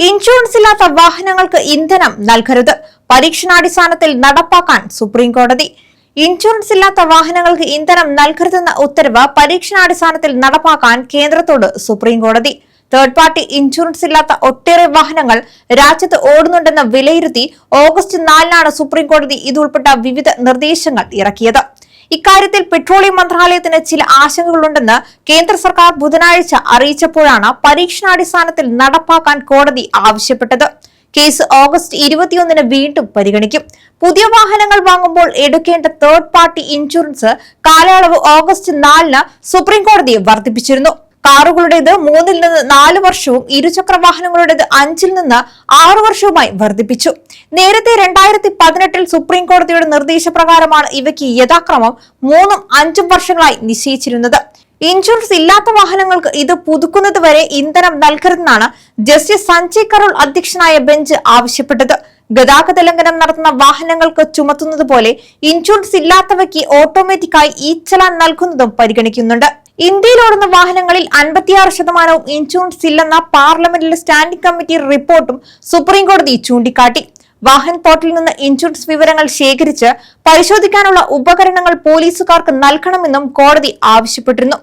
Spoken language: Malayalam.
ഇൻഷുറൻസ് ഇല്ലാത്ത വാഹനങ്ങൾക്ക് ഇന്ധനം നൽകരുത്. പരീക്ഷണാടിസ്ഥാനത്തിൽ നടപ്പാക്കാൻ സുപ്രീം കോടതി. ഇൻഷുറൻസ് ഇല്ലാത്ത വാഹനങ്ങൾക്ക് ഇന്ധനം നൽകരുതെന്ന ഉത്തരവ് പരീക്ഷണാടിസ്ഥാനത്തിൽ നടപ്പാക്കാൻ കേന്ദ്രത്തോട് സുപ്രീം കോടതി. തേർഡ് പാർട്ടി ഇൻഷുറൻസ് ഇല്ലാത്ത ഒട്ടേറെ വാഹനങ്ങൾ രാജ്യത്ത് ഓടുന്നുണ്ടെന്ന് വിലയിരുത്തി ഓഗസ്റ്റ് 4-നാണ് സുപ്രീം കോടതി ഇതുൾപ്പെട്ട വിവിധ നിർദ്ദേശങ്ങൾ ഇറക്കിയത്. ഇക്കാര്യത്തിൽ പെട്രോളിയം മന്ത്രാലയത്തിന് ചില ആശങ്കകളുണ്ടെന്ന് കേന്ദ്ര സർക്കാർ ബുധനാഴ്ച അറിയിച്ചപ്പോഴാണ് പരീക്ഷണാടിസ്ഥാനത്തിൽ നടപ്പാക്കാൻ കോടതി ആവശ്യപ്പെട്ടത്. കേസ് ഓഗസ്റ്റ് 21-ന് വീണ്ടും പരിഗണിക്കും. പുതിയ വാഹനങ്ങൾ വാങ്ങുമ്പോൾ എടുക്കേണ്ട തേർഡ് പാർട്ടി ഇൻഷുറൻസ് കാലയളവ് ഓഗസ്റ്റ് 4-ന് സുപ്രീം കോടതി വർദ്ധിപ്പിച്ചിരുന്നു. കാറുകളുടേത് 3 നിന്ന് 4 വർഷവും ഇരുചക്ര വാഹനങ്ങളുടേത് 5 നിന്ന് 6 വർഷവുമായി വർദ്ധിപ്പിച്ചു. നേരത്തെ 2018-ൽ സുപ്രീം കോടതിയുടെ നിർദ്ദേശപ്രകാരമാണ് ഇവയ്ക്ക് യഥാക്രമം 3ഉം 5ഉം വർഷങ്ങളായി നിശ്ചയിച്ചിരുന്നത്. ഇൻഷുറൻസ് ഇല്ലാത്ത വാഹനങ്ങൾക്ക് ഇത് പുതുക്കുന്നതുവരെ ഇന്ധനം നൽകരുതെന്നാണ് ജസ്റ്റിസ് സഞ്ജയ് കരോൾ അധ്യക്ഷനായ ബെഞ്ച് ആവശ്യപ്പെട്ടത്. ഗതാഗത ലംഘനം നടത്തുന്ന വാഹനങ്ങൾക്ക് ചുമത്തുന്നത് പോലെ ഇൻഷുറൻസ് ഇല്ലാത്തവയ്ക്ക് ഓട്ടോമാറ്റിക്കായി ഇ ചലാൻ നൽകുന്നതും പരിഗണിക്കുന്നുണ്ട്. ഇന്ത്യയിലോടുന്ന വാഹനങ്ങളിൽ 56% ഇൻഷുറൻസ് ഇല്ലെന്ന പാർലമെന്റിലെ സ്റ്റാൻഡിംഗ് കമ്മിറ്റി റിപ്പോർട്ടും സുപ്രീം കോടതി ചൂണ്ടിക്കാട്ടി. വാഹൻ പോർട്ടലിൽ നിന്ന് ഇൻഷുറൻസ് വിവരങ്ങൾ ശേഖരിച്ച് പരിശോധിക്കാനുള്ള ഉപകരണങ്ങൾ പോലീസുകാർക്ക് നൽകണമെന്നും കോടതി ആവശ്യപ്പെട്ടിരുന്നു.